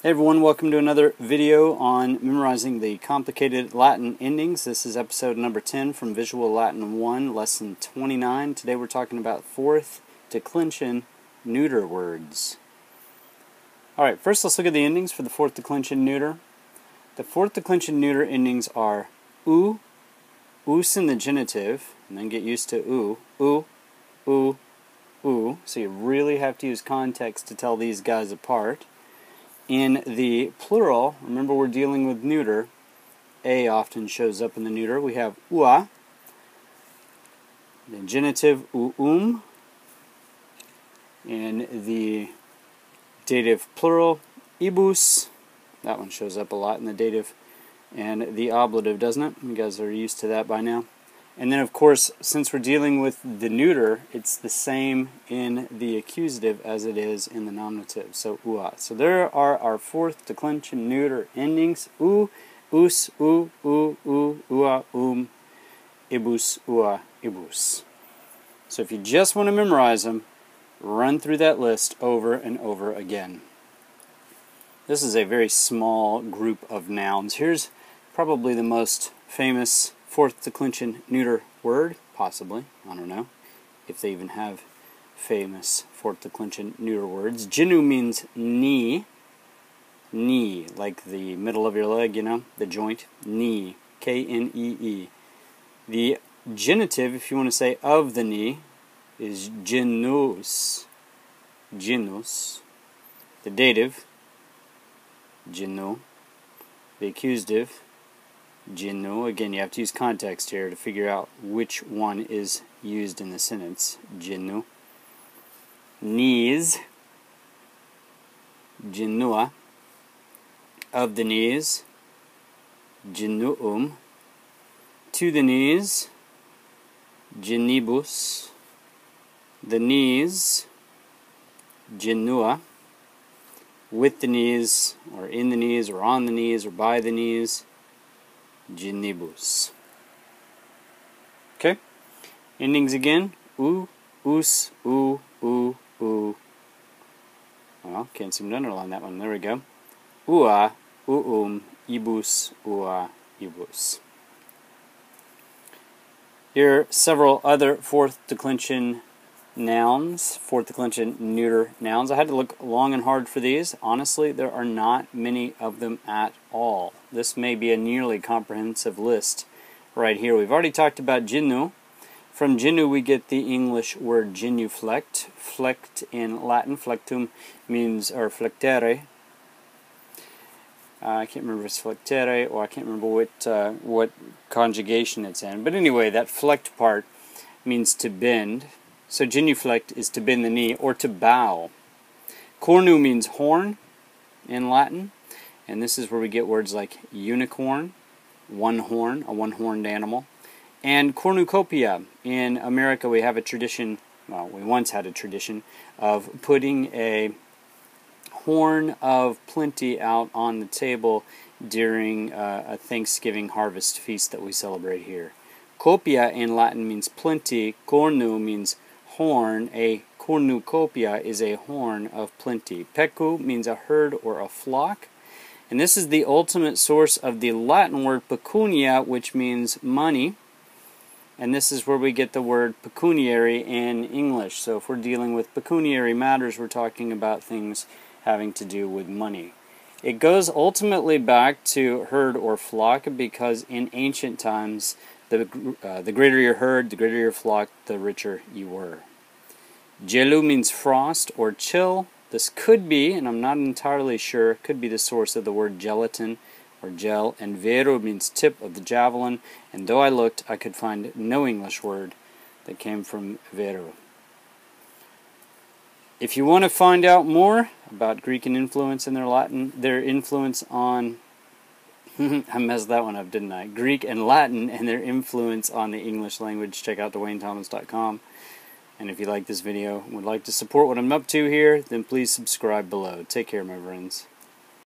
Hey everyone, welcome to another video on memorizing the complicated Latin endings. This is episode number 10 from Visual Latin 1, lesson 29. Today we're talking about fourth declension neuter words. Alright, first let's look at the endings for the fourth declension neuter. The fourth declension neuter endings are us in the genitive, and then get used to oo, so you really have to use context to tell these guys apart. In the plural, remember we're dealing with neuter, a often shows up in the neuter. We have ua, the genitive uum, in the dative plural, ibus, that one shows up a lot in the dative, and the ablative, doesn't it? You guys are used to that by now. And then, of course, since we're dealing with the neuter, it's the same in the accusative as it is in the nominative. So, ua. So there are our fourth declension neuter endings. U, us, ua, ibus, ua, ibus. So if you just want to memorize them, run through that list over and over again. This is a very small group of nouns. Here's probably the most famous fourth declension neuter word, possibly. I don't know if they even have famous fourth declension neuter words. Genu means knee, like the middle of your leg, you know, the joint, knee, K-N-E-E. The genitive, if you want to say of the knee, is genus. The dative, genu. The accusative, genu. Again, you have to use context here to figure out which one is used in the sentence. Genu. Knees, genua. Of the knees, genuum. To the knees, genibus. The knees, genua. With the knees, or in the knees, or on the knees, or by the knees, genibus. Okay? Endings again. U, us, u. Well, can't seem to underline that one. There we go. Ua, ibus, ua, ibus. Here are several other fourth declension nouns, fourth declension neuter nouns. I had to look long and hard for these. Honestly, there are not many of them at all. This may be a nearly comprehensive list right here. We've already talked about genu. From genu we get the English word genuflect. Flect in Latin, flectum means, or flectere. I can't remember if it's flectere, or I can't remember what conjugation it's in. But anyway, that flect part means to bend. So genuflect is to bend the knee or to bow. Cornu means horn in Latin, and this is where we get words like unicorn, one horn, a one-horned animal, and cornucopia. In America we have a tradition, well, we once had a tradition of putting a horn of plenty out on the table during a Thanksgiving harvest feast that we celebrate here. Copia in Latin means plenty, cornu means horn. A cornucopia is a horn of plenty. Pecu means a herd or a flock. And this is the ultimate source of the Latin word pecunia, which means money. And this is where we get the word pecuniary in English. So if we're dealing with pecuniary matters, we're talking about things having to do with money. It goes ultimately back to herd or flock because in ancient times, the greater your herd, the greater your flock, the richer you were. Gelu means frost or chill. This could be, and I'm not entirely sure, could be the source of the word gelatin or gel. And vero means tip of the javelin. And though I looked, I could find no English word that came from vero. If you want to find out more about Greek and influence in their influence on I messed that one up, didn't I? Greek and Latin and their influence on the English language, check out DwaneThomas.com. And if you like this video and would like to support what I'm up to here, then please subscribe below. Take care, my friends.